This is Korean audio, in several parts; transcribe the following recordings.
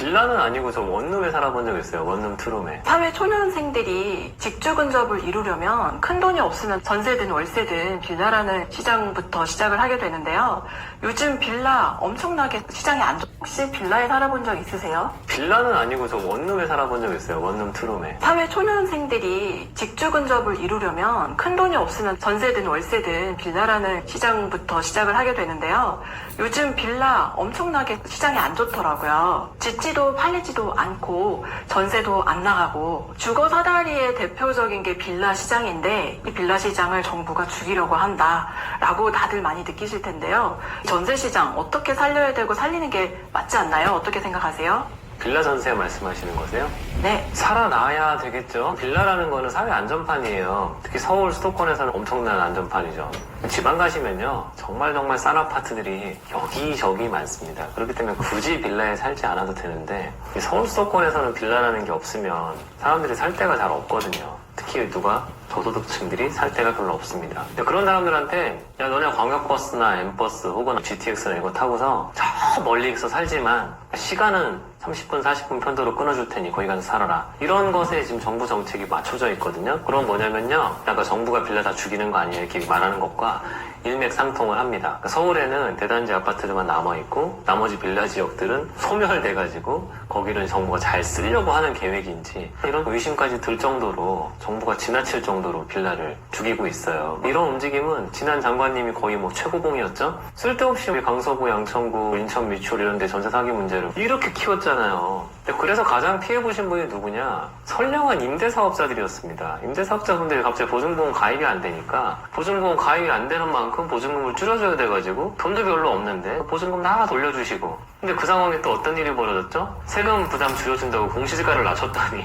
빌라는 아니고 저 원룸에 살아본 적 있어요. 원룸 투룸에. 사회 초년생들이 직주 근접을 이루려면 큰돈이 없으면 전세든 월세든 빌라라는 시장부터 시작을 하게 되는데요. 요즘 빌라 엄청나게 시장이 안 좋... 혹시 빌라에 살아본 적 있으세요? 빌라는 아니고 저 원룸에 살아본 적 있어요. 원룸 투룸에. 사회 초년생들이 직주 근접을 이루려면 큰돈이 없으면 전세든 월세든 빌라라는 시장부터 시작을 하게 되는데요. 요즘 빌라 엄청나게 시장이 안 좋더라고요. 짓지도 팔리지도 않고 전세도 안 나가고 주거 사다리의 대표적인 게 빌라 시장인데 이 빌라 시장을 정부가 죽이려고 한다라고 다들 많이 느끼실 텐데요. 전세 시장 어떻게 살려야 되고 살리는 게 맞지 않나요? 어떻게 생각하세요? 빌라 전세 말씀하시는 거세요? 네. 살아나야 되겠죠. 빌라라는 거는 사회 안전판이에요. 특히 서울 수도권에서는 엄청난 안전판이죠. 지방 가시면요 정말 싼 아파트들이 여기저기 많습니다. 그렇기 때문에 굳이 빌라에 살지 않아도 되는데 서울 수도권에서는 빌라라는 게 없으면 사람들이 살 데가 잘 없거든요. 특히 누가? 저소득층들이 살 데가 별로 없습니다. 그런 사람들한테 야 너네 광역버스나 M버스 혹은 GTX나 이거 타고서 저 멀리서 살지만 시간은 30분 40분 편도로 끊어줄 테니 거기 가서 살아라. 이런 것에 지금 정부 정책이 맞춰져 있거든요. 그럼 뭐냐면요 약간 정부가 빌라 다 죽이는 거 아니에요 이렇게 말하는 것과 일맥상통을 합니다. 서울에는 대단지 아파트들만 남아있고 나머지 빌라 지역들은 소멸돼가지고 거기를 정부가 잘 쓰려고 하는 계획인지 이런 의심까지 들 정도로 정부가 지나칠 정도로 빌라를 죽이고 있어요. 이런 움직임은 지난 장관님이 거의 최고봉이었죠. 쓸데없이 강서구, 양천구, 인천 미추홀 이런 데 전세 사기 문제를 이렇게 키웠잖아요. 그래서 가장 피해보신 분이 누구냐? 선량한 임대사업자들이었습니다. 임대사업자분들이 갑자기 보증보험 가입이 안 되니까 보증보험 가입이 안 되는 만큼 보증금을 줄여줘야 돼가지고 돈도 별로 없는데 보증금 다 돌려주시고 근데 그 상황에 또 어떤 일이 벌어졌죠? 세금 부담 줄여준다고 공시지가를 낮췄더니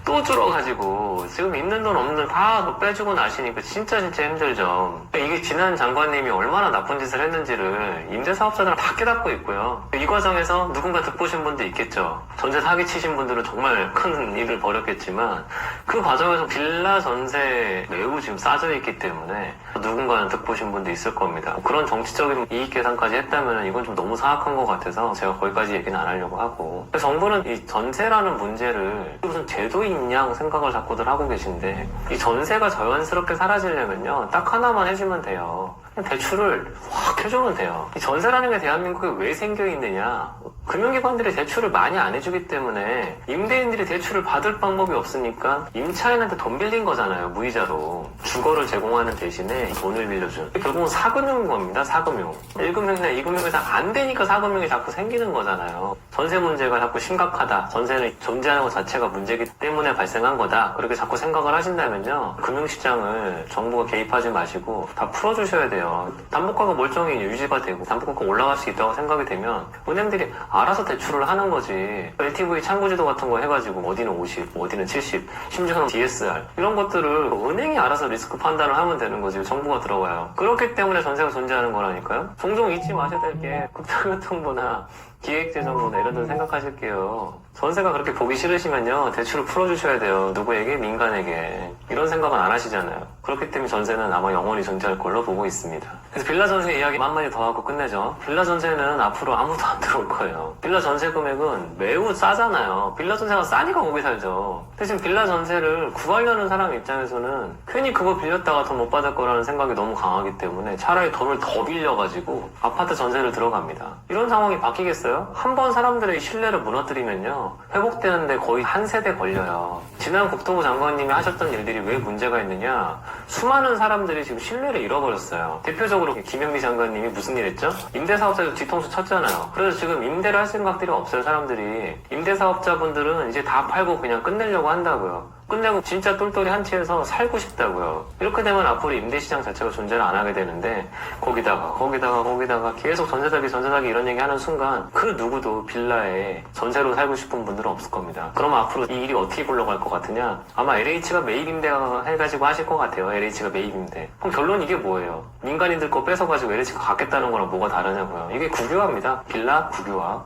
또 줄어가지고 지금 있는 돈 없는 돈 다 빼주고 나시니까 진짜 힘들죠. 이게 지난 장관님이 얼마나 나쁜 짓을 했는지를 임대사업자들은 다 깨닫고 있고요. 이 과정에서 누군가 득보신 분도 있겠죠. 전세 사기치신 분들은 정말 큰 일을 벌였겠지만 그 과정에서 빌라 전세 매우 지금 싸져 있기 때문에 누군가는 득보신 분도 있을 겁니다. 그런 정치적인 이익 계산까지 했다면 이건 좀 너무 사악한 것 같아서 제가 거기까지 얘기는 안 하려고 하고 정부는 이 전세라는 문제를 무슨 제도인 양 생각을 자꾸들 하고 계신데 이 전세가 자연스럽게 사라지려면요 딱 하나만 해주면 돼요. 대출을 확 해주면 돼요. 이 전세라는 게 대한민국에 왜 생겨 있느냐? 금융기관들이 대출을 많이 안 해주기 때문에 임대인들이 대출을 받을 방법이 없으니까 임차인한테 돈 빌린 거잖아요. 무이자로. 주거를 제공하는 대신에 돈을 빌려준. 결국은 사금융인 겁니다. 사금융. 1금융이나 2금융이 잘 안 되니까 사금융이 자꾸 생기는 거잖아요. 전세 문제가 자꾸 심각하다. 전세는 존재하는 것 자체가 문제이기 때문에 발생한 거다. 그렇게 자꾸 생각을 하신다면요. 금융시장을 정부가 개입하지 마시고 다 풀어주셔야 돼요. 담보가가 멀쩡히 유지가 되고 담보가가 올라갈 수 있다고 생각이 되면 은행들이 알아서 대출을 하는 거지. LTV 참고지도 같은 거 해가지고 어디는 50, 어디는 70, 심지어는 DSR 이런 것들을 은행이 알아서 리스크 판단을 하면 되는 거지. 정부가 들어가요. 그렇기 때문에 전세가 존재하는 거라니까요. 종종 잊지 마셔야 될 게 국토교통부나 기획재정부나 이런 데 생각하실게요. 전세가 그렇게 보기 싫으시면요 대출을 풀어주셔야 돼요. 누구에게? 민간에게. 이런 생각은 안 하시잖아요. 그렇기 때문에 전세는 아마 영원히 존재할 걸로 보고 있습니다. 그래서 빌라 전세 이야기 한마디 더 하고 끝내죠. 빌라 전세는 앞으로 아무도 안 들어올 거예요. 빌라 전세 금액은 매우 싸잖아요. 빌라 전세가 싸니까 거기 살죠. 근데 지금 빌라 전세를 구하려는 사람 입장에서는 괜히 그거 빌렸다가 돈 못 받을 거라는 생각이 너무 강하기 때문에 차라리 돈을 더 빌려가지고 아파트 전세를 들어갑니다. 이런 상황이 바뀌겠어요? 한 번 사람들의 신뢰를 무너뜨리면요 회복되는데 거의 한 세대 걸려요. 지난 국토부 장관님이 하셨던 일들이 왜 문제가 있느냐? 수많은 사람들이 지금 신뢰를 잃어버렸어요. 대표적으로 김현미 장관님이 무슨 일 했죠? 임대사업자에서 뒤통수 쳤잖아요. 그래서 지금 임대를 할 생각들이 없어요. 사람들이. 임대사업자분들은 이제 다 팔고 그냥 끝내려고 한다고요. 끝내고 진짜 똘똘이 한 채에서 살고 싶다고요. 이렇게 되면 앞으로 임대시장 자체가 존재를 안 하게 되는데 거기다가 계속 전세사기 이런 얘기 하는 순간 그 누구도 빌라에 전세로 살고 싶은 분들은 없을 겁니다. 그럼 앞으로 이 일이 어떻게 굴러갈 것 같으냐? 아마 LH가 매입임대 해가지고 하실 것 같아요. LH가 매입임대. 그럼 결론 이게 뭐예요? 민간인들 거 뺏어가지고 LH가 갖겠다는 거랑 뭐가 다르냐고요. 이게 국유화입니다. 빌라 국유화.